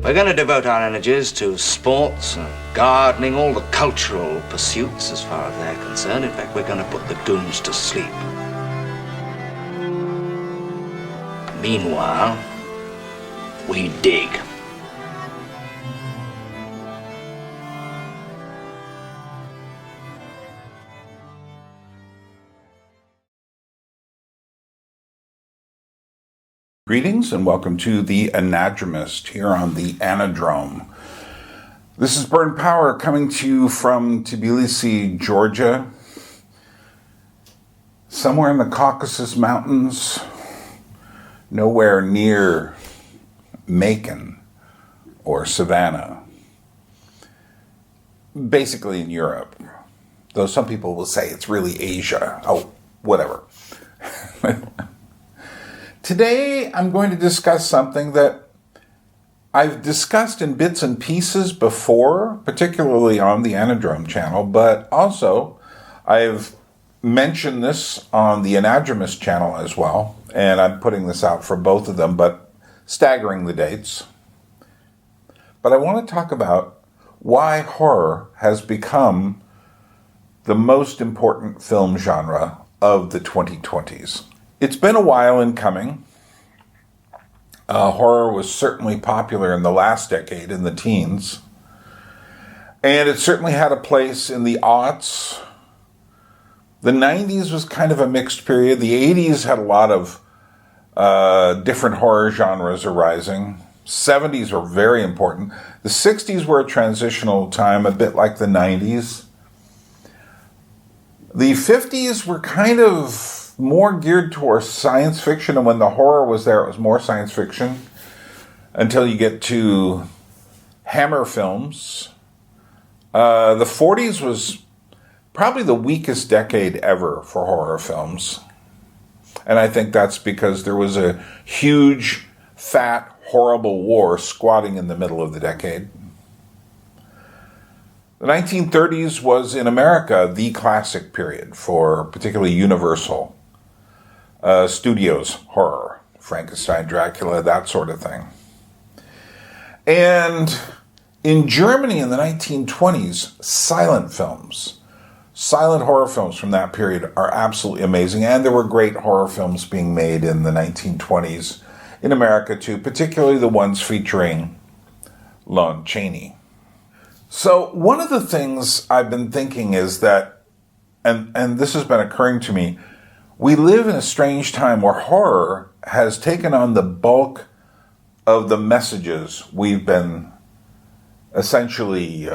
We're going to devote our energies to sports and gardening, all the cultural pursuits as far as they're concerned. In fact, we're going to put the goons to sleep. Meanwhile, we dig. Greetings and welcome to the Anadromist here on the Anadrome. This is Burn Power coming to you from Tbilisi, Georgia, somewhere in the Caucasus Mountains, nowhere near Macon or Savannah, basically in Europe, though some people will say it's really Asia. Oh, whatever. Today, I'm going to discuss something that I've discussed in bits and pieces before, particularly on the Anadrome channel, but also I've mentioned this on the Anadromist channel as well, and I'm putting this out for both of them, but staggering the dates. But I want to talk about why horror has become the most important film genre of the 2020s. It's been a while in coming. Horror was certainly popular in the last decade, in the teens. And it certainly had a place in the aughts. The 90s was kind of a mixed period. The 80s had a lot of different horror genres arising. 70s were very important. The 60s were a transitional time, a bit like the 90s. The 50s were kind of more geared towards science fiction, and when the horror was there, it was more science fiction, until you get to Hammer films. The 40s was probably the weakest decade ever for horror films, and I think that's because there was a huge, fat, horrible war squatting in the middle of the decade. The 1930s was, in America, the classic period for particularly Universal Studios horror, Frankenstein, Dracula, that sort of thing. And in Germany in the 1920s, silent horror films from that period are absolutely amazing, and there were great horror films being made in the 1920s in America too, particularly the ones featuring Lon Chaney. So one of the things I've been thinking is that, and this has been occurring to me, we live in a strange time where horror has taken on the bulk of the messages we've been essentially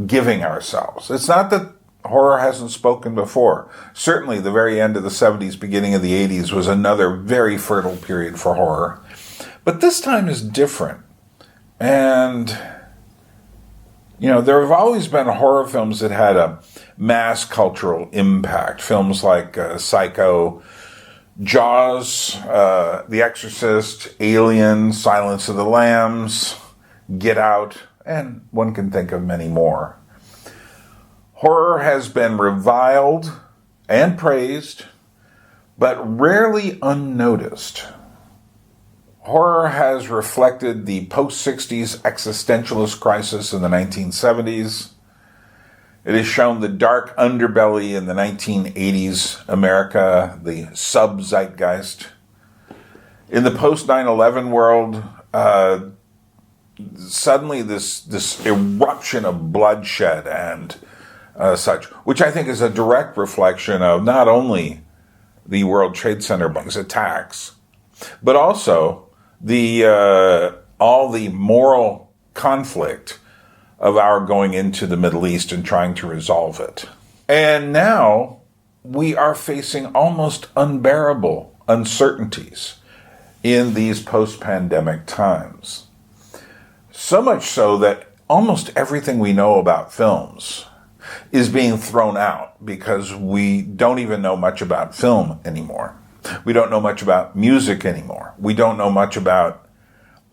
giving ourselves. It's not that horror hasn't spoken before. Certainly the very end of the 70s, beginning of the 80s was another very fertile period for horror. But this time is different. And you know, there have always been horror films that had a mass cultural impact. Films like Psycho, Jaws, The Exorcist, Alien, Silence of the Lambs, Get Out, and one can think of many more. Horror has been reviled and praised, but rarely unnoticed. Horror has reflected the post-60s existentialist crisis in the 1970s. It has shown the dark underbelly in the 1980s America, the sub-zeitgeist. In the post-9/11 world, suddenly this eruption of bloodshed and such, which I think is a direct reflection of not only the World Trade Center bombings attacks, but also all the moral conflict of our going into the Middle East and trying to resolve it. And now we are facing almost unbearable uncertainties in these post-pandemic times. So much so that almost everything we know about films is being thrown out because we don't even know much about film anymore. We don't know much about music anymore. We don't know much about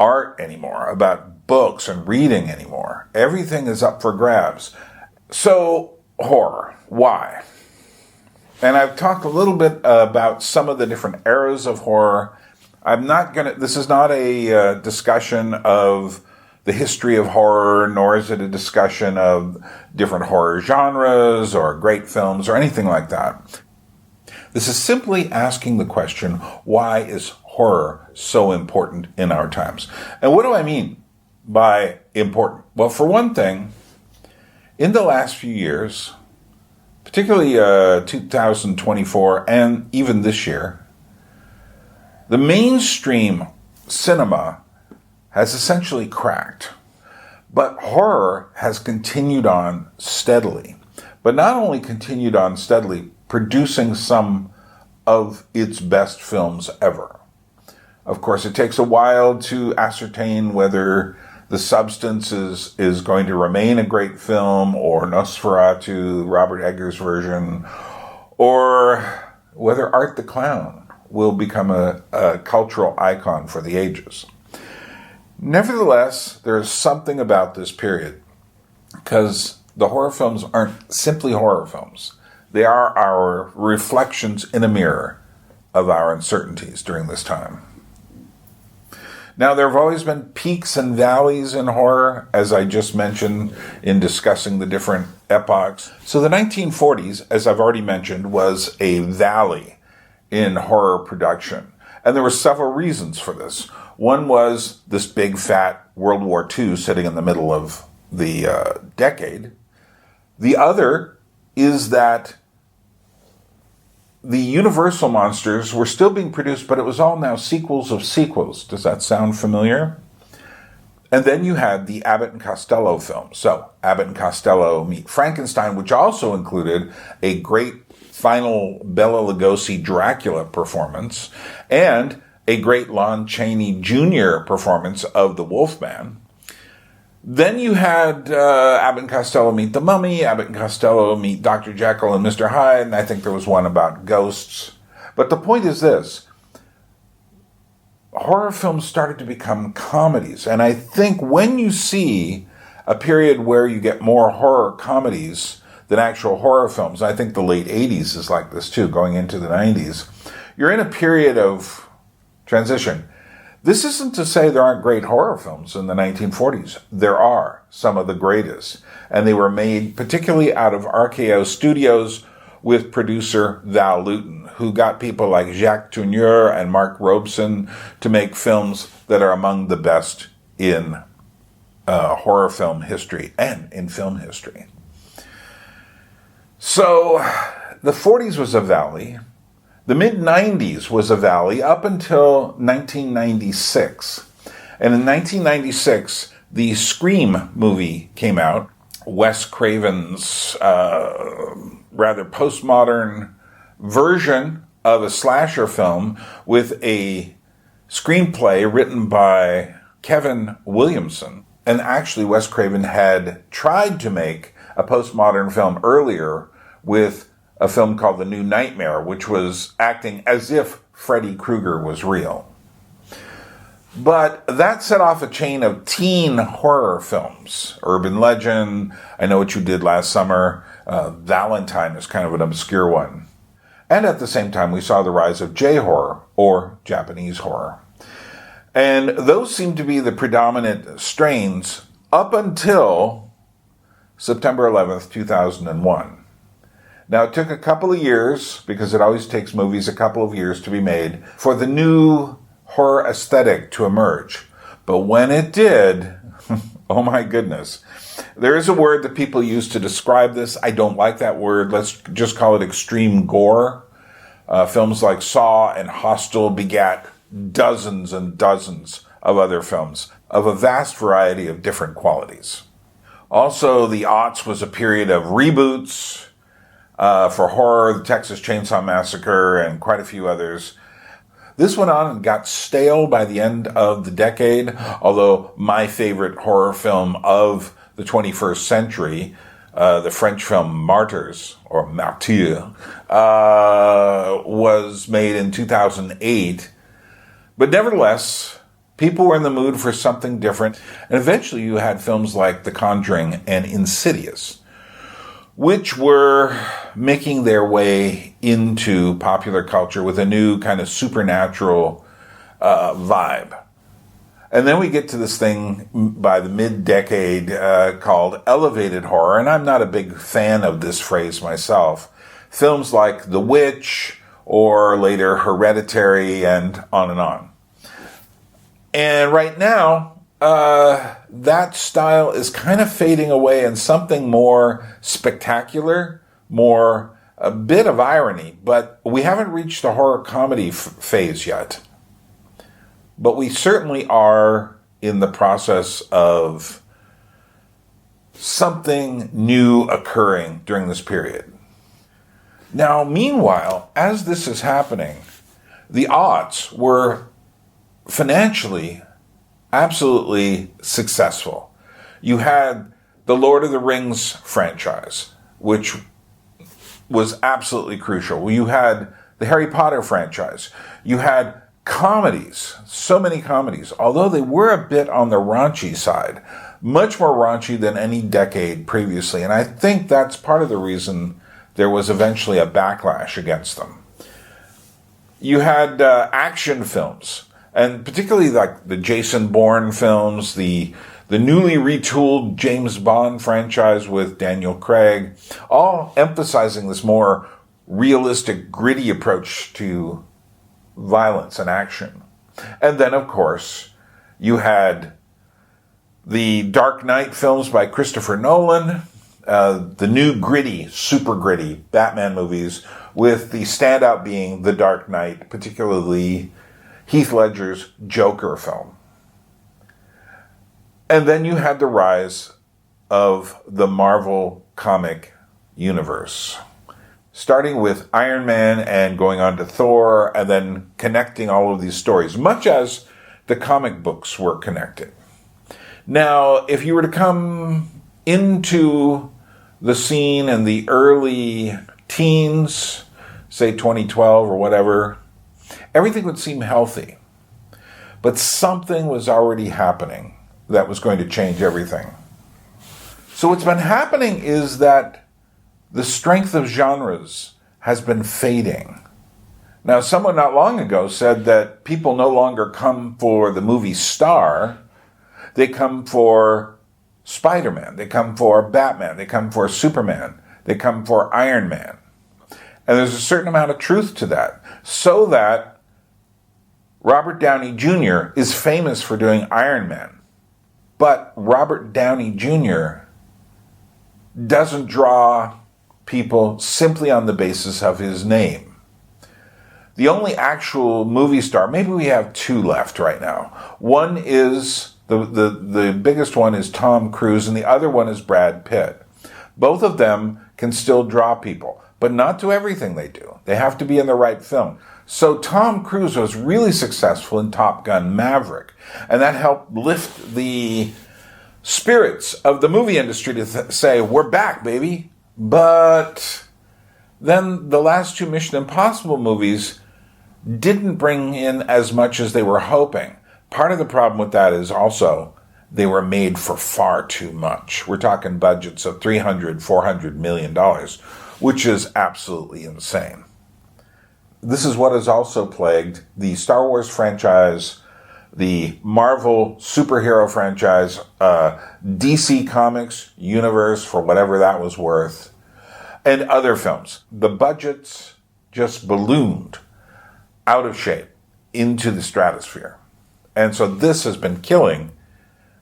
art anymore, about books and reading anymore. Everything is up for grabs. So, horror. Why? And I've talked a little bit about some of the different eras of horror. This is not a discussion of the history of horror, nor is it a discussion of different horror genres or great films or anything like that. This is simply asking the question, why is horror so important in our times? And what do I mean by important? Well, for one thing, in the last few years, particularly 2024 and even this year, the mainstream cinema has essentially cracked. But horror has continued on steadily. But not only continued on steadily, producing some of its best films ever. Of course, it takes a while to ascertain whether the substance is going to remain a great film, or Nosferatu, Robert Eggers' version, or whether Art the Clown will become a cultural icon for the ages. Nevertheless, there's something about this period, because the horror films aren't simply horror films. They are our reflections in a mirror of our uncertainties during this time. Now, there have always been peaks and valleys in horror, as I just mentioned in discussing the different epochs. So the 1940s, as I've already mentioned, was a valley in horror production. And there were several reasons for this. One was this big fat World War II sitting in the middle of the decade. The other is that the Universal monsters were still being produced, but it was all now sequels of sequels. Does that sound familiar? And then you had the Abbott and Costello films. So Abbott and Costello Meet Frankenstein, which also included a great final Bela Lugosi Dracula performance and a great Lon Chaney Jr. performance of the Wolfman. Then you had Abbott and Costello Meet the Mummy, Abbott and Costello Meet Dr. Jekyll and Mr. Hyde, and I think there was one about ghosts. But the point is this: horror films started to become comedies. And I think when you see a period where you get more horror comedies than actual horror films, I think the late 80s is like this too, going into the 90s, you're in a period of transition. This isn't to say there aren't great horror films in the 1940s. There are some of the greatest. And they were made particularly out of RKO Studios with producer Val Lewton, who got people like Jacques Tourneur and Mark Robeson to make films that are among the best in horror film history and in film history. So the 40s was a valley. The mid-90s was a valley up until 1996. And in 1996, the Scream movie came out, Wes Craven's rather postmodern version of a slasher film with a screenplay written by Kevin Williamson. And actually, Wes Craven had tried to make a postmodern film earlier with a film called The New Nightmare, which was acting as if Freddy Krueger was real. But that set off a chain of teen horror films. Urban Legend, I Know What You Did Last Summer, Valentine is kind of an obscure one. And at the same time, we saw the rise of J-horror, or Japanese horror. And those seem to be the predominant strains up until September 11th, 2001. Now, it took a couple of years, because it always takes movies a couple of years to be made, for the new horror aesthetic to emerge. But when it did, oh my goodness. There is a word that people use to describe this. I don't like that word. Let's just call it extreme gore. Films like Saw and Hostel begat dozens and dozens of other films of a vast variety of different qualities. Also, the aughts was a period of reboots, for horror, the Texas Chainsaw Massacre, and quite a few others. This went on and got stale by the end of the decade, although my favorite horror film of the 21st century, the French film Martyrs, or Martyrs, was made in 2008. But nevertheless, people were in the mood for something different, and eventually you had films like The Conjuring and Insidious, which were making their way into popular culture with a new kind of supernatural vibe. And then we get to this thing by the mid-decade called elevated horror, and I'm not a big fan of this phrase myself. Films like The Witch, or later Hereditary, and on and on. And right now, that style is kind of fading away, and something more spectacular, more a bit of irony, but we haven't reached the horror comedy phase yet. But we certainly are in the process of something new occurring during this period. Now, meanwhile, as this is happening, the odds were financially absolutely successful. You had the Lord of the Rings franchise, which was absolutely crucial. You had the Harry Potter franchise. You had comedies, so many comedies, although they were a bit on the raunchy side, much more raunchy than any decade previously. And I think that's part of the reason there was eventually a backlash against them. You had action films, and particularly like the Jason Bourne films, the newly retooled James Bond franchise with Daniel Craig, all emphasizing this more realistic, gritty approach to violence and action. And then, of course, you had the Dark Knight films by Christopher Nolan, the new gritty, super gritty Batman movies, with the standout being The Dark Knight, particularly Heath Ledger's Joker film. And then you had the rise of the Marvel comic universe, starting with Iron Man and going on to Thor, and then connecting all of these stories, much as the comic books were connected. Now, if you were to come into the scene in the early teens, say 2012 or whatever, everything would seem healthy. But something was already happening that was going to change everything. So what's been happening is that the strength of genres has been fading. Now, someone not long ago said that people no longer come for the movie star, they come for Spider-Man, they come for Batman, they come for Superman, they come for Iron Man. And there's a certain amount of truth to that, so that Robert Downey Jr. is famous for doing Iron Man. But Robert Downey Jr. doesn't draw people simply on the basis of his name. The only actual movie star, maybe we have two left right now. One is, the biggest one is Tom Cruise, and the other one is Brad Pitt. Both of them can still draw people, but not to everything they do. They have to be in the right film. So Tom Cruise was really successful in Top Gun Maverick, and that helped lift the spirits of the movie industry to say, we're back, baby. But then the last two Mission Impossible movies didn't bring in as much as they were hoping. Part of the problem with that is also they were made for far too much. We're talking budgets of $300, $400 million, which is absolutely insane. This is what has also plagued the Star Wars franchise, the Marvel superhero franchise, DC Comics universe, for whatever that was worth, and other films. The budgets just ballooned out of shape into the stratosphere. And so this has been killing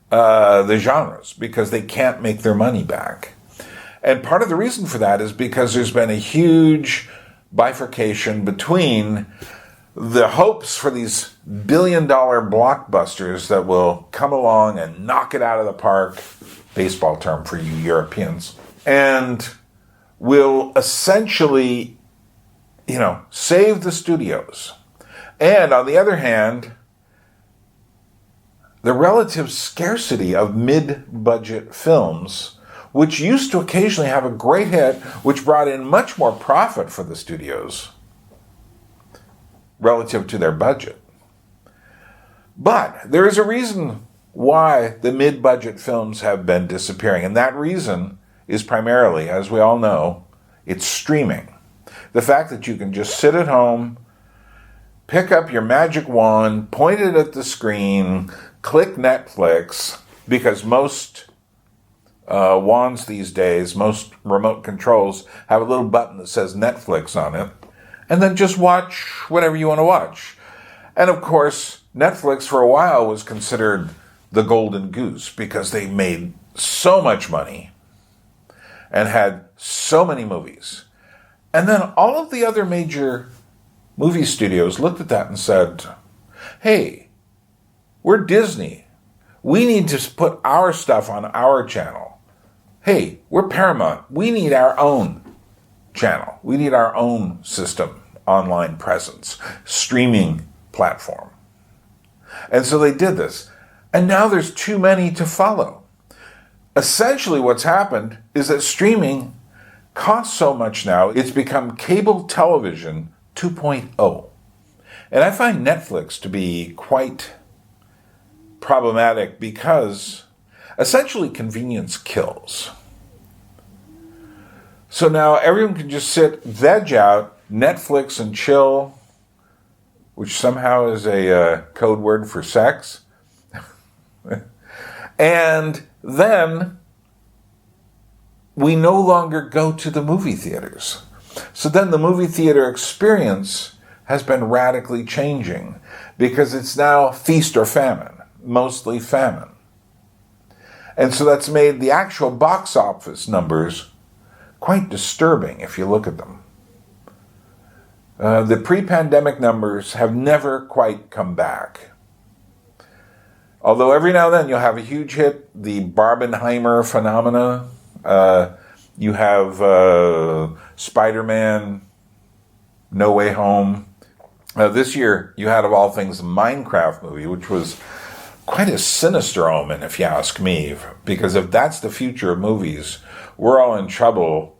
the genres because they can't make their money back. And part of the reason for that is because there's been a huge bifurcation between the hopes for these billion-dollar blockbusters that will come along and knock it out of the park, baseball term for you Europeans, and will essentially, save the studios. And on the other hand, the relative scarcity of mid-budget films, which used to occasionally have a great hit, which brought in much more profit for the studios relative to their budget. But there is a reason why the mid-budget films have been disappearing, and that reason is primarily, as we all know, it's streaming. The fact that you can just sit at home, pick up your magic wand, point it at the screen, click Netflix, because most wands these days, most remote controls have a little button that says Netflix on it, and then just watch whatever you want to watch. And of course, Netflix for a while was considered the golden goose because they made so much money and had so many movies. And then all of the other major movie studios looked at that and said, hey, we're Disney. We need to put our stuff on our channel. Hey, we're Paramount. We need our own channel. We need our own system, online presence, streaming platform. And so they did this. And now there's too many to follow. Essentially what's happened is that streaming costs so much now, it's become cable television 2.0. And I find Netflix to be quite problematic because essentially convenience kills. So now everyone can just sit, veg out, Netflix and chill, which somehow is a code word for sex. And then we no longer go to the movie theaters. So then the movie theater experience has been radically changing because it's now feast or famine, mostly famine. And so that's made the actual box office numbers quite disturbing if you look at them. The pre-pandemic numbers have never quite come back. Although every now and then you'll have a huge hit, the Barbenheimer phenomena. You have Spider-Man, No Way Home. This year you had, of all things, the Minecraft movie, which was quite a sinister omen, if you ask me. Because if that's the future of movies, we're all in trouble.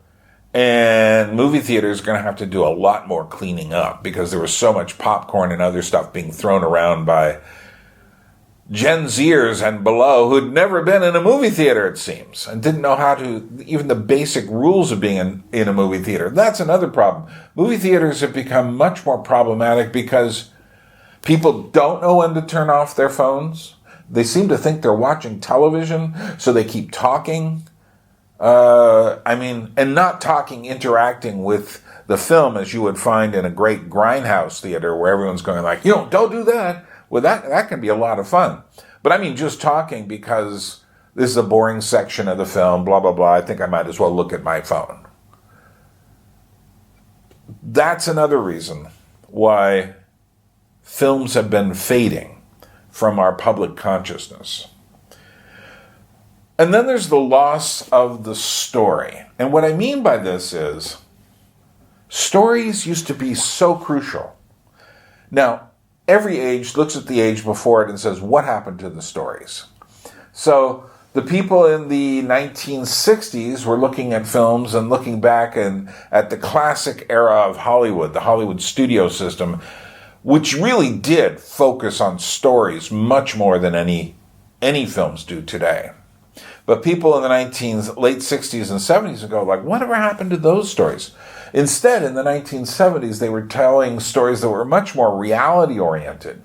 And movie theaters are going to have to do a lot more cleaning up because there was so much popcorn and other stuff being thrown around by Gen Zers and below who'd never been in a movie theater, it seems, and didn't know how to, even the basic rules of being in a movie theater. That's another problem. Movie theaters have become much more problematic because people don't know when to turn off their phones. They seem to think they're watching television, so they keep talking. And not talking, interacting with the film as you would find in a great grindhouse theater where everyone's going like, don't do that. Well, that can be a lot of fun. But I mean, just talking because this is a boring section of the film, blah, blah, blah. I think I might as well look at my phone. That's another reason why films have been fading from our public consciousness. And then there's the loss of the story. And what I mean by this is, stories used to be so crucial. Now, every age looks at the age before it and says, what happened to the stories? So the people in the 1960s were looking at films and looking back at the classic era of Hollywood, the Hollywood studio system, which really did focus on stories much more than any films do today. But people in the late 60s and 70s would go like, whatever happened to those stories? Instead, in the 1970s, they were telling stories that were much more reality-oriented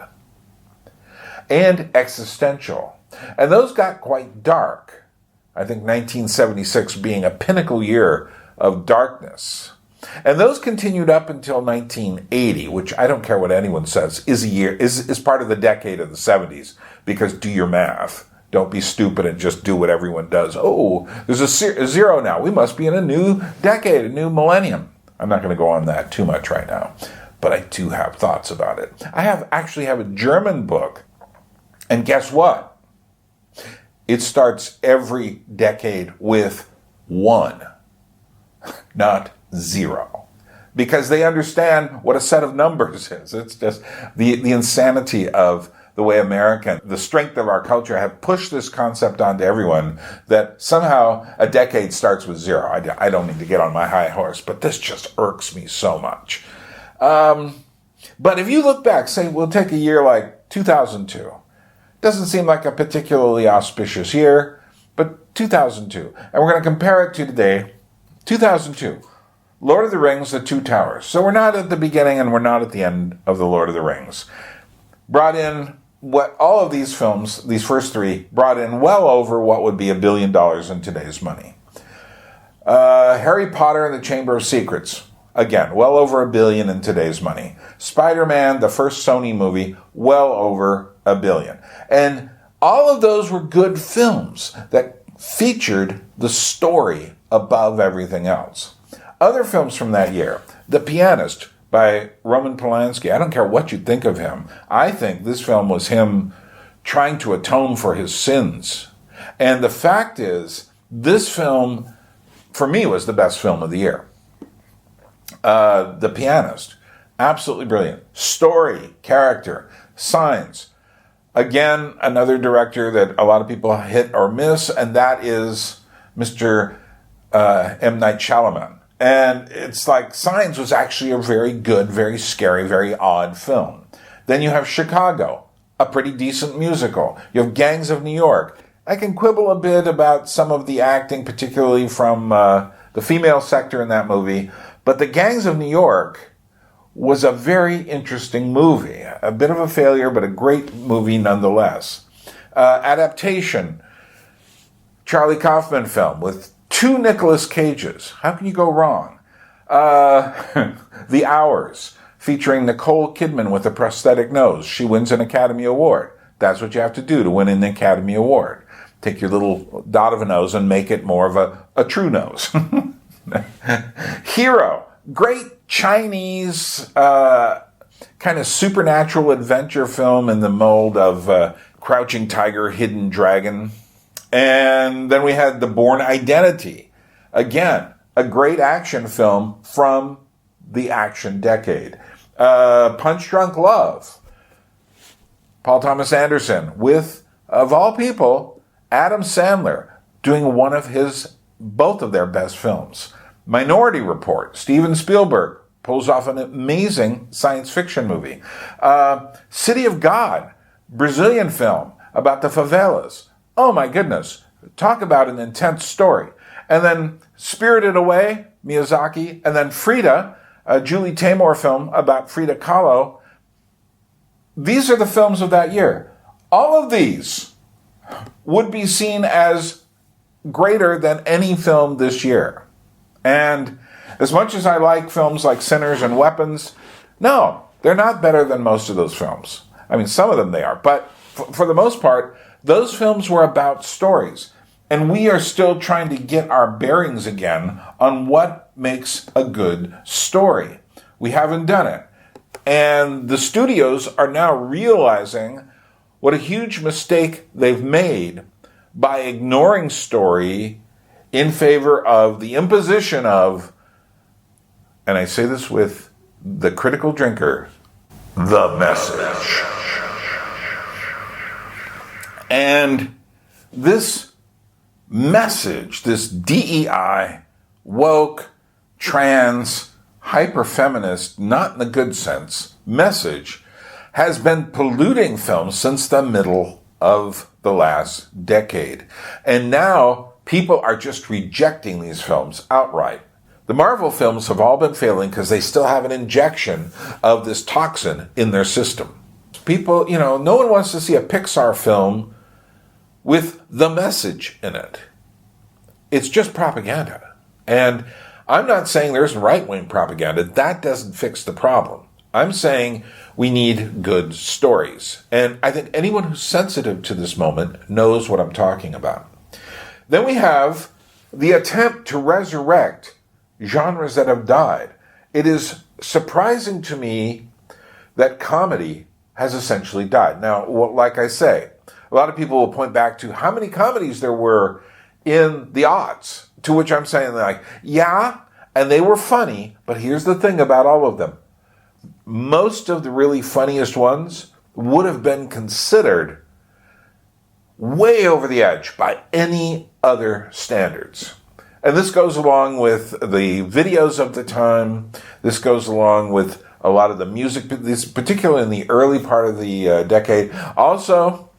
and existential. And those got quite dark. I think 1976 being a pinnacle year of darkness. And those continued up until 1980, which I don't care what anyone says, is part of the decade of the 70s, because do your math. Don't be stupid and just do what everyone does. Oh, there's a zero now. We must be in a new decade, a new millennium. I'm not going to go on that too much right now, but I do have thoughts about it. I actually have a German book, and guess what? It starts every decade with 1, not 0. because they understand what a set of numbers is. It's just the insanity of the way America, the strength of our culture, have pushed this concept onto everyone that somehow a decade starts with zero. I don't need to get on my high horse, but this just irks me so much. But if you look back, say we'll take a year like 2002. Doesn't seem like a particularly auspicious year, but 2002. And we're going to compare it to today, 2002. Lord of the Rings, The Two Towers. So we're not at the beginning and we're not at the end of The Lord of the Rings. Brought in what all of these films, these first three, brought in well over what would be $1 billion in today's money. Harry Potter and the Chamber of Secrets. Again, well over $1 billion in today's money. Spider-Man, the first Sony movie, well over $1 billion. And all of those were good films that featured the story above everything else. Other films from that year, The Pianist by Roman Polanski. I don't care what you think of him. I think this film was him trying to atone for his sins. And the fact is, this film, for me, was the best film of the year. The Pianist, absolutely brilliant. Story, character, signs. Again, another director that a lot of people hit or miss, and that is Mr. M. Night Shyamalan. And it's like Signs was actually a very good, very scary, very odd film. Then you have Chicago, a pretty decent musical. You have Gangs of New York. I can quibble a bit about some of the acting, particularly from the female sector in that movie. But The Gangs of New York was a very interesting movie. A bit of a failure, but a great movie nonetheless. Adaptation, Charlie Kaufman film with 2 Nicolas Cages. How can you go wrong? The Hours, featuring Nicole Kidman with a prosthetic nose. She wins an Academy Award. That's what you have to do to win an Academy Award. Take your little dot of a nose and make it more of a true nose. Hero, great Chinese kind of supernatural adventure film in the mold of Crouching Tiger, Hidden Dragon. And then we had The Bourne Identity. Again, a great action film from the action decade. Punch Drunk Love. Paul Thomas Anderson with, of all people, Adam Sandler doing both of their best films. Minority Report. Steven Spielberg pulls off an amazing science fiction movie. City of God, Brazilian film about the favelas. Oh my goodness, talk about an intense story. And then Spirited Away, Miyazaki, and then Frida, a Julie Taymor film about Frida Kahlo. These are the films of that year. All of these would be seen as greater than any film this year. And as much as I like films like Sinners and Weapons, no, they're not better than most of those films. I mean, some of them they are, but for the most part, those films were about stories. And we are still trying to get our bearings again on what makes a good story. We haven't done it. And the studios are now realizing what a huge mistake they've made by ignoring story in favor of the imposition of, and I say this with the critical drinker, the message. And this message, this DEI, woke, trans, hyper-feminist, not in the good sense, message has been polluting films since the middle of the last decade. And now people are just rejecting these films outright. The Marvel films have all been failing because they still have an injection of this toxin in their system. People, no one wants to see a Pixar film with the message in it. It's just propaganda. And I'm not saying there's right-wing propaganda. That doesn't fix the problem. I'm saying we need good stories. And I think anyone who's sensitive to this moment knows what I'm talking about. Then we have the attempt to resurrect genres that have died. It is surprising to me that comedy has essentially died. Now, like I say, a lot of people will point back to how many comedies there were in the aughts, to which I'm saying, yeah, And they were funny, but here's the thing about all of them. Most of the really funniest ones would have been considered way over the edge by any other standards. And this goes along with the videos of the time. This goes along with a lot of the music, particularly in the early part of the decade. Also,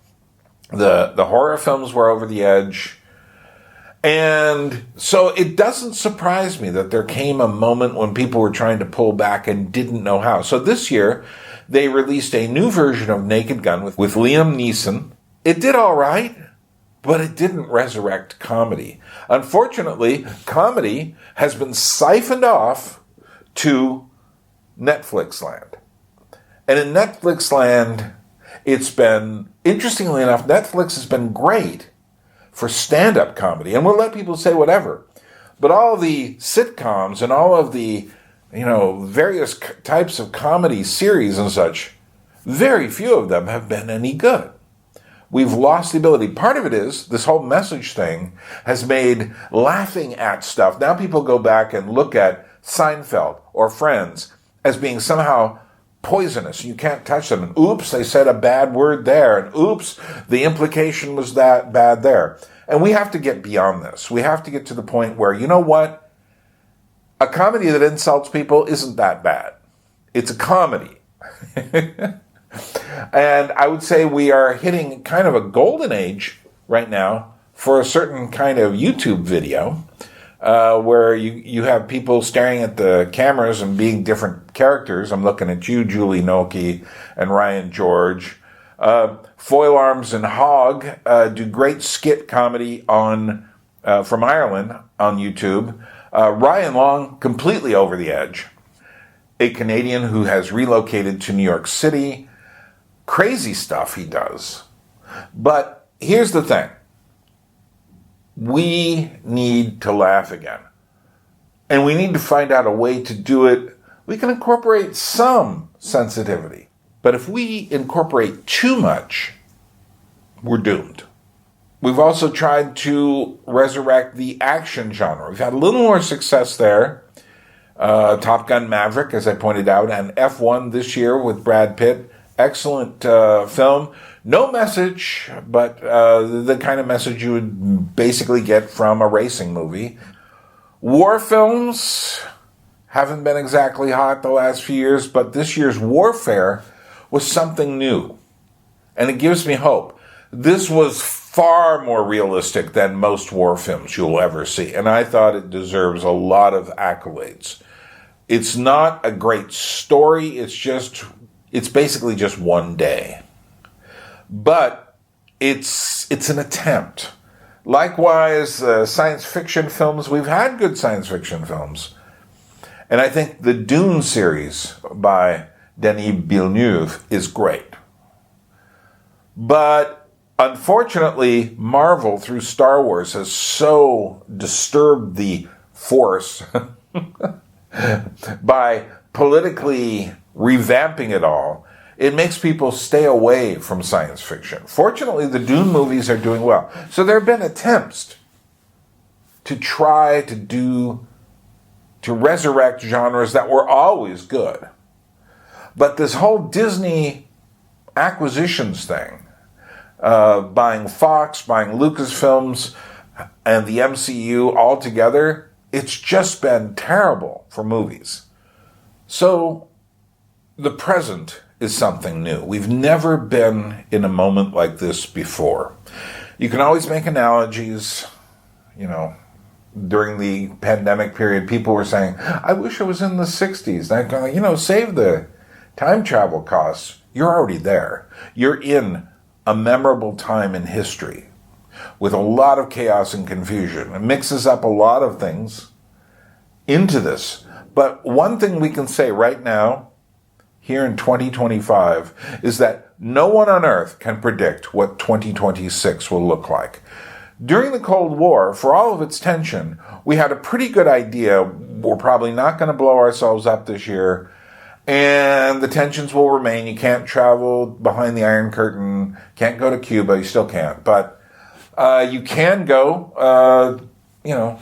the horror films were over the edge. And so it doesn't surprise me that there came a moment when people were trying to pull back and didn't know how. So this year, they released a new version of Naked Gun with Liam Neeson. It did all right, but it didn't resurrect comedy. Unfortunately, comedy has been siphoned off to Netflix land. And in Netflix land, it's been, interestingly enough, Netflix has been great for stand-up comedy. And we'll let people say whatever. But all the sitcoms and all of the, various types of comedy series and such, very few of them have been any good. We've lost the ability. Part of it is this whole message thing has made laughing at stuff. Now people go back and look at Seinfeld or Friends as being somehow poisonous. You can't touch them. And oops, they said a bad word there. And oops, the implication was that bad there. And we have to get beyond this. We have to get to the point where, you know what? A comedy that insults people isn't that bad. It's a comedy. And I would say we are hitting kind of a golden age right now for a certain kind of YouTube video where you have people staring at the cameras and being different characters. I'm looking at you, Julie Noki, and Ryan George. Foil Arms and Hog do great skit comedy from Ireland on YouTube. Ryan Long, completely over the edge. A Canadian who has relocated to New York City. Crazy stuff he does. But here's the thing. We need to laugh again. And we need to find out a way to do it. We can incorporate some sensitivity. But if we incorporate too much, we're doomed. We've also tried to resurrect the action genre. We've had a little more success there. Top Gun Maverick, as I pointed out, and F1 this year with Brad Pitt. Excellent film. No message, but the kind of message you would basically get from a racing movie. War films haven't been exactly hot the last few years, but this year's Warfare was something new. And it gives me hope. This was far more realistic than most war films you'll ever see, and I thought it deserves a lot of accolades. It's not a great story, it's basically just one day. But it's an attempt. Likewise, science fiction films, we've had good science fiction films. And I think the Dune series by Denis Villeneuve is great. But unfortunately, Marvel, through Star Wars, has so disturbed the force by politically revamping it all, it makes people stay away from science fiction. Fortunately, the Dune movies are doing well. So there have been attempts to try to resurrect genres that were always good. But this whole Disney acquisitions thing, buying Fox, buying Lucasfilms, and the MCU all together, it's just been terrible for movies. So the present is something new. We've never been in a moment like this before. You can always make analogies. During the pandemic period, people were saying, I wish I was in the 60s. And I'm going, save the time travel costs. You're already there. You're in a memorable time in history with a lot of chaos and confusion. It mixes up a lot of things into this. But one thing we can say right now, here in 2025, is that no one on earth can predict what 2026 will look like. During the Cold War, for all of its tension, we had a pretty good idea we're probably not going to blow ourselves up this year, and the tensions will remain. You can't travel behind the Iron Curtain, can't go to Cuba, you still can't, but you can go,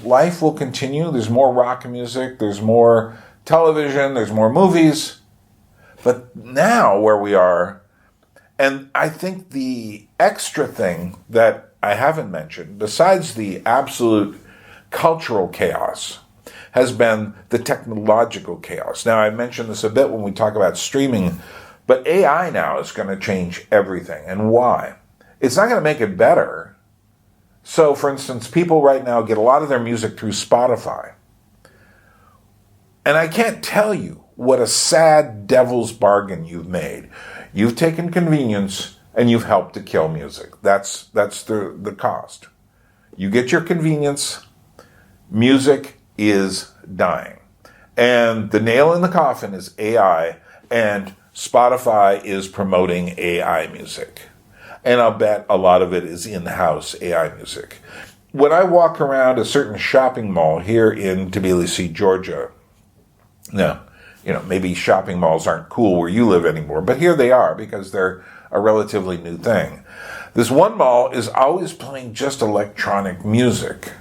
life will continue. There's more rock music, there's more television, there's more movies. But now where we are, and I think the extra thing that I haven't mentioned, besides the absolute cultural chaos, has been the technological chaos. Now, I mentioned this a bit when we talk about streaming, but AI now is going to change everything. And why? It's not going to make it better. So, for instance, people right now get a lot of their music through Spotify. And I can't tell you what a sad devil's bargain you've made. You've taken convenience and you've helped to kill music. That's the cost. You get your convenience, music is dying. And the nail in the coffin is AI, and Spotify is promoting AI music. And I'll bet a lot of it is in-house AI music. When I walk around a certain shopping mall here in Tbilisi, Georgia, now, maybe shopping malls aren't cool where you live anymore, but here they are because they're a relatively new thing. This one mall is always playing just electronic music.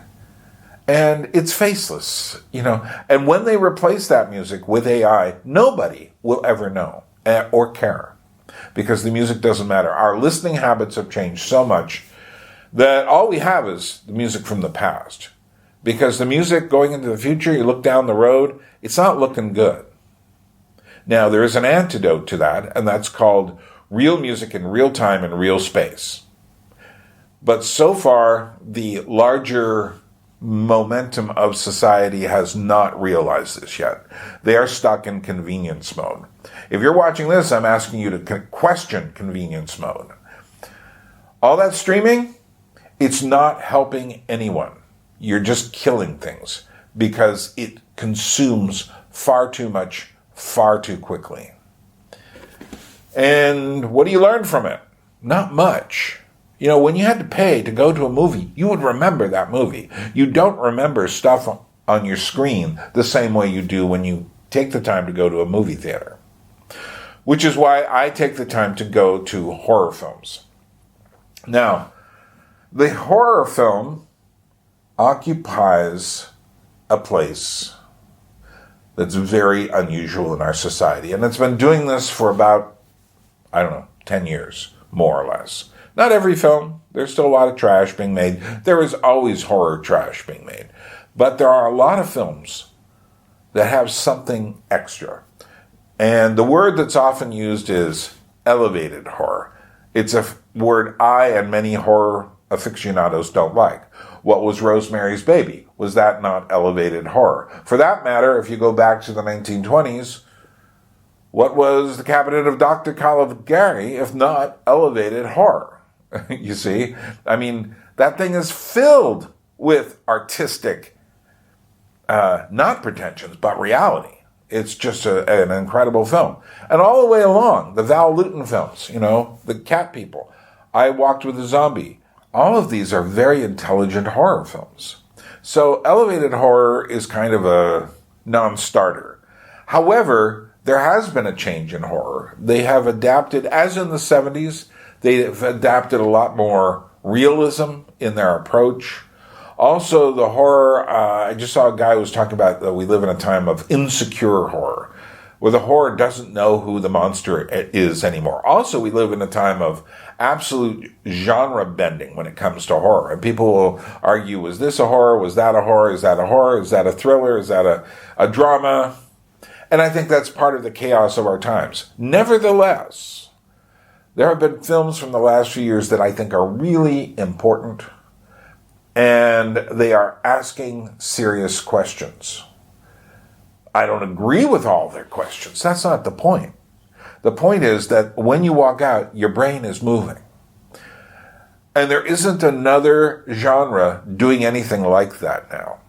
And it's faceless, And when they replace that music with AI, nobody will ever know or care because the music doesn't matter. Our listening habits have changed so much that all we have is the music from the past. Because the music going into the future, you look down the road, it's not looking good. Now, there is an antidote to that, and that's called real music in real time and real space. But so far, the larger momentum of society has not realized this yet. They are stuck in convenience mode. If you're watching this, I'm asking you to question convenience mode. All that streaming, it's not helping anyone. You're just killing things because it consumes far too much, far too quickly. And what do you learn from it? Not much. When you had to pay to go to a movie, you would remember that movie. You don't remember stuff on your screen the same way you do when you take the time to go to a movie theater. Which is why I take the time to go to horror films. Now, the horror film occupies a place that's very unusual in our society. And it's been doing this for about, 10 years, more or less. Not every film. There's still a lot of trash being made. There is always horror trash being made. But there are a lot of films that have something extra. And the word that's often used is elevated horror. It's a word I and many horror aficionados don't like. What was Rosemary's Baby? Was that not elevated horror? For that matter, if you go back to the 1920s, what was The Cabinet of Dr. Caligari if not elevated horror? You see? That thing is filled with artistic, not pretensions, but reality. It's just an incredible film. And all the way along, the Val Lewton films, the Cat People, I Walked with a Zombie, all of these are very intelligent horror films. So elevated horror is kind of a non-starter. However, there has been a change in horror. They have adapted, as in the 70s, they've adapted a lot more realism in their approach. Also, the horror, I just saw a guy who was talking about that we live in a time of insecure horror, where the horror doesn't know who the monster is anymore. Also, we live in a time of absolute genre bending when it comes to horror. And people will argue, was this a horror? Was that a horror? Is that a horror? Is that a thriller? Is that a drama? And I think that's part of the chaos of our times. Nevertheless, there have been films from the last few years that I think are really important, and they are asking serious questions. I don't agree with all their questions. That's not the point. The point is that when you walk out, your brain is moving. And there isn't another genre doing anything like that now.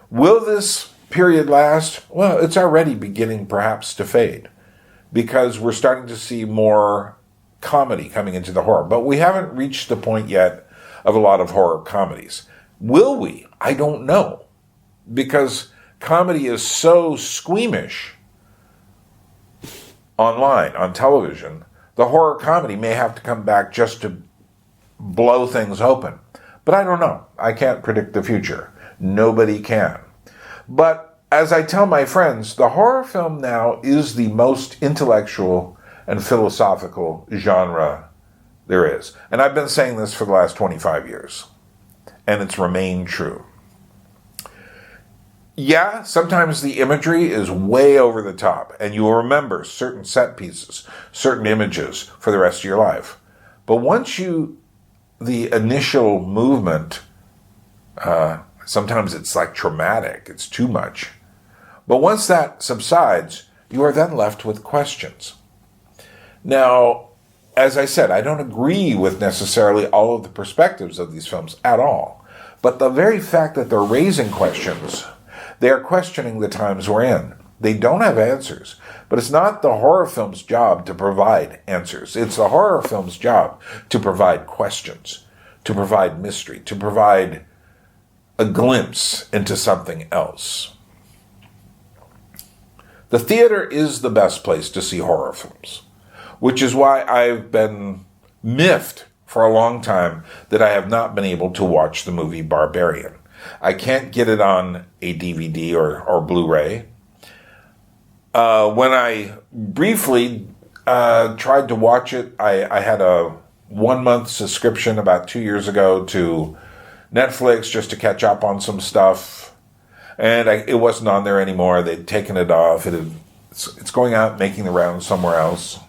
Will this period last? Well, it's already beginning perhaps to fade because we're starting to see more comedy coming into the horror. But we haven't reached the point yet of a lot of horror comedies. Will we? I don't know. Because comedy is so squeamish online, on television, the horror comedy may have to come back just to blow things open. But I don't know. I can't predict the future. Nobody can. But as I tell my friends, the horror film now is the most intellectual and philosophical genre there is. And I've been saying this for the last 25 years. And it's remained true. Yeah, sometimes the imagery is way over the top, and you will remember certain set pieces, certain images for the rest of your life. But once the initial movement, sometimes it's like traumatic, it's too much. But once that subsides, you are then left with questions. Now, as I said, I don't agree with necessarily all of the perspectives of these films at all. But the very fact that they're raising questions, they are questioning the times we're in. They don't have answers. But it's not the horror film's job to provide answers. It's the horror film's job to provide questions, to provide mystery, to provide a glimpse into something else. The theater is the best place to see horror films, which is why I've been miffed for a long time that I have not been able to watch the movie Barbarian. I can't get it on a DVD or Blu-ray. When I briefly tried to watch it, I had a 1-month subscription about 2 years ago to Netflix just to catch up on some stuff. And it wasn't on there anymore. They'd taken it off. It's going out, making the rounds somewhere else.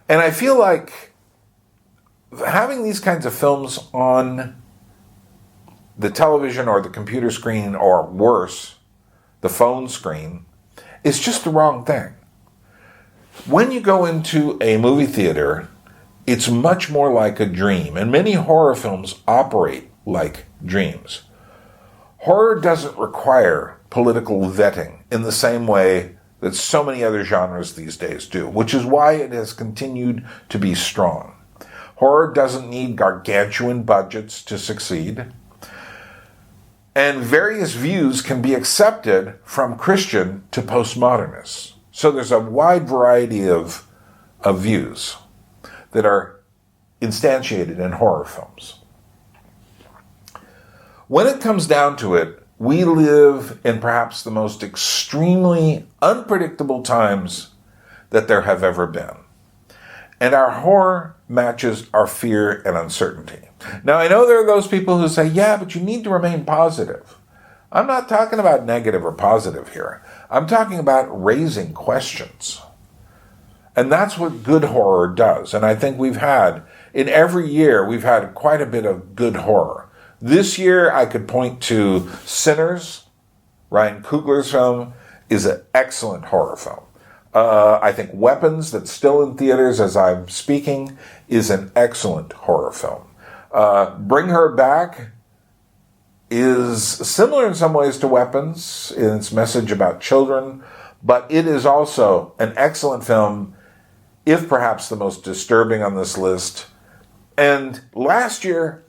And I feel like having these kinds of films on the television or the computer screen, or worse, the phone screen, is just the wrong thing. When you go into a movie theater, it's much more like a dream, and many horror films operate like dreams. Horror doesn't require political vetting in the same way that so many other genres these days do, which is why it has continued to be strong. Horror doesn't need gargantuan budgets to succeed, and various views can be accepted from Christian to postmodernists. So there's a wide variety of views that are instantiated in horror films. When it comes down to it, we live in perhaps the most extremely unpredictable times that there have ever been. And our horror matches our fear and uncertainty. Now, I know there are those people who say, yeah, but you need to remain positive. I'm not talking about negative or positive here. I'm talking about raising questions. And that's what good horror does. And I think in every year, we've had quite a bit of good horror. This year, I could point to Sinners. Ryan Coogler's film is an excellent horror film. I think Weapons, that's still in theaters as I'm speaking, is an excellent horror film. Bring Her Back is similar in some ways to Weapons in its message about children, but it is also an excellent film, if perhaps the most disturbing on this list. And last year,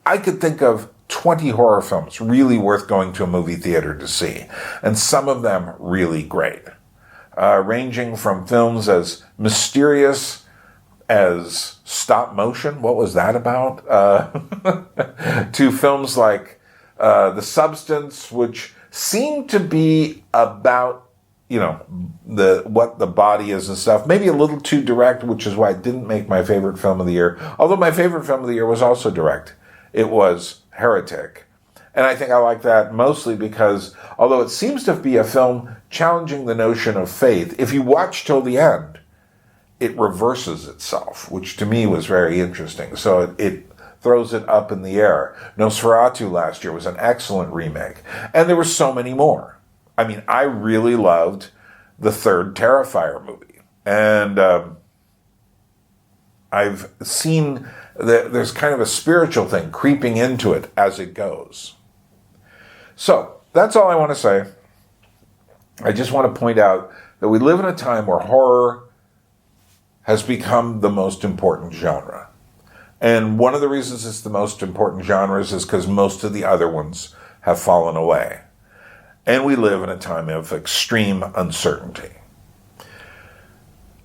I could think of 20 horror films really worth going to a movie theater to see, and some of them really great. Ranging from films as mysterious as Stop Motion, what was that about? To films like The Substance, which seemed to be about, what the body is and stuff. Maybe a little too direct, which is why it didn't make my favorite film of the year. Although my favorite film of the year was also direct. It was Heretic. And I think I like that mostly because, although it seems to be a film challenging the notion of faith, if you watch till the end, it reverses itself, which to me was very interesting. So it throws it up in the air. Nosferatu last year was an excellent remake. And there were so many more. I mean, I really loved the third Terrifier movie. And I've seen that there's kind of a spiritual thing creeping into it as it goes. So, that's all I want to say. I just want to point out that we live in a time where horror has become the most important genre. And one of the reasons it's the most important genres is because most of the other ones have fallen away. And we live in a time of extreme uncertainty.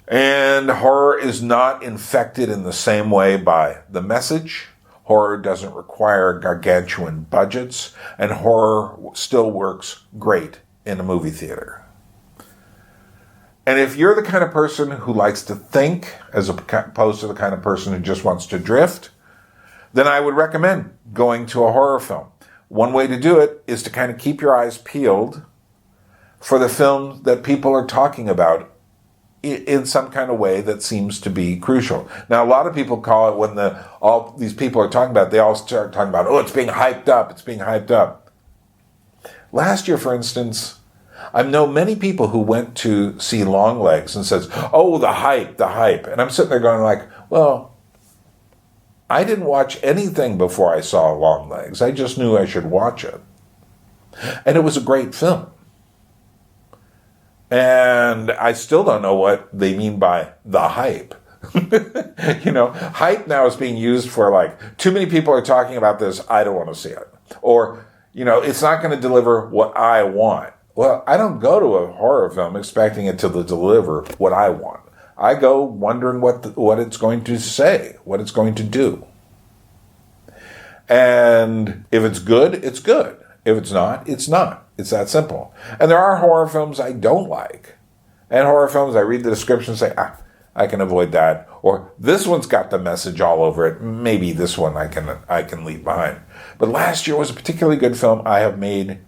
And horror is not infected in the same way by the message Horror doesn't require gargantuan budgets, and horror still works great in a movie theater. And if you're the kind of person who likes to think, as opposed to the kind of person who just wants to drift, then I would recommend going to a horror film. One way to do it is to kind of keep your eyes peeled for the film that people are talking about in some kind of way that seems to be crucial. Now, a lot of people call it, when all these people are talking about it, they all start talking about, oh, it's being hyped up, it's being hyped up. Last year, for instance, I know many people who went to see Longlegs and says, oh, the hype. And I'm sitting there going like, well, I didn't watch anything before I saw Longlegs. I just knew I should watch it. And it was a great film. And I still don't know what they mean by the hype. Hype now is being used for like, too many people are talking about this, I don't want to see it. Or, it's not going to deliver what I want. Well, I don't go to a horror film expecting it to deliver what I want. I go wondering what it's going to say, what it's going to do. And if it's good, it's good. If it's not, it's not. It's that simple. And there are horror films I don't like. And horror films, I read the description and say, I can avoid that. Or this one's got the message all over it. Maybe this one I can leave behind. But last year was a particularly good film. I have made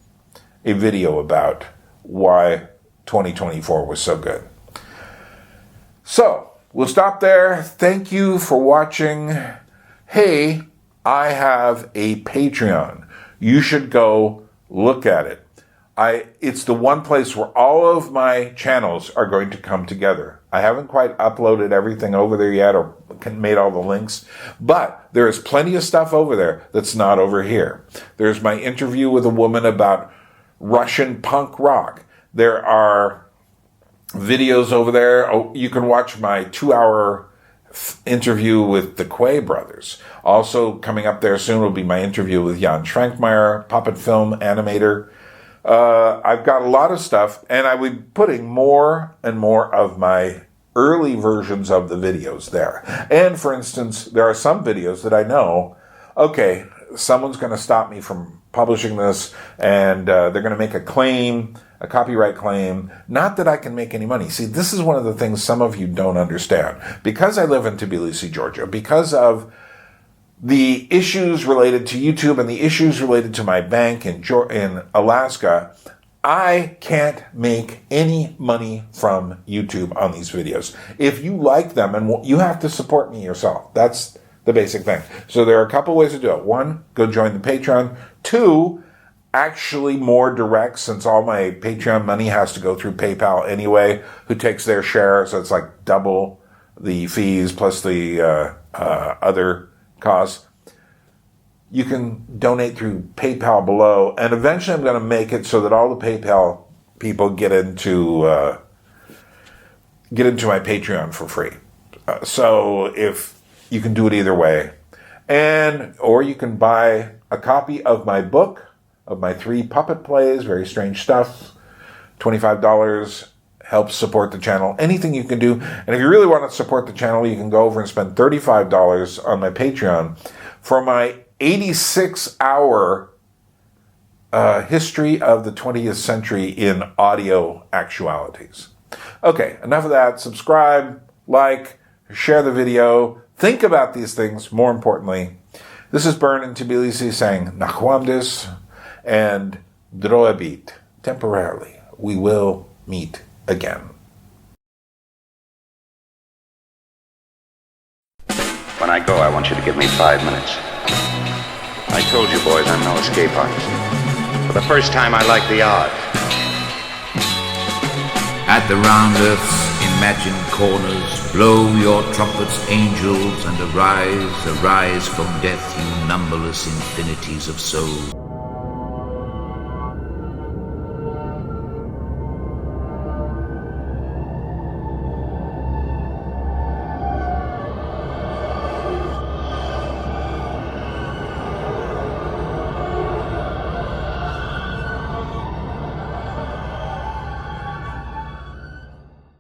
a video about why 2024 was so good. So, we'll stop there. Thank you for watching. Hey, I have a Patreon. You should go look at it. It's the one place where all of my channels are going to come together. I haven't quite uploaded everything over there yet or made all the links, but there is plenty of stuff over there that's not over here. There's my interview with a woman about Russian punk rock. There are videos over there. Oh, you can watch my 2-hour interview with the Quay brothers. Also coming up there soon will be my interview with Jan Schrankmeyer, puppet film animator. I've got a lot of stuff, and I will be putting more and more of my early versions of the videos there. And for instance, there are some videos that I know, okay, someone's going to stop me from publishing this, and they're going to make a claim, a copyright claim. Not that I can make any money. See, this is one of the things some of you don't understand. Because I live in Tbilisi, Georgia, because of the issues related to YouTube and the issues related to my bank in Alaska, I can't make any money from YouTube on these videos. If you like them, and you have to support me yourself. That's the basic thing. So there are a couple ways to do it. One, go join the Patreon. Two, actually more direct, since all my Patreon money has to go through PayPal anyway, who takes their share, so it's like double the fees plus the other costs. You can donate through PayPal below, and eventually I'm going to make it so that all the PayPal people get into my Patreon for free. So if you can do it either way, or you can buy a copy of my book, of my 3 puppet plays, very strange stuff, $25, helps support the channel. Anything you can do. And if you really want to support the channel, you can go over and spend $35 on my Patreon for my 86-hour history of the 20th century in audio actualities. Okay, enough of that. Subscribe, like, share the video. Think about these things, more importantly. This is Bern in Tbilisi saying Nakwamdis and Droabit. Temporarily, we will meet again. When I go, I want you to give me 5 minutes. I told you boys I'm no escape artist. For the first time, I like the odds. At the round earth's imagined corners, blow your trumpets, angels, and arise, arise from death, you numberless infinities of soul.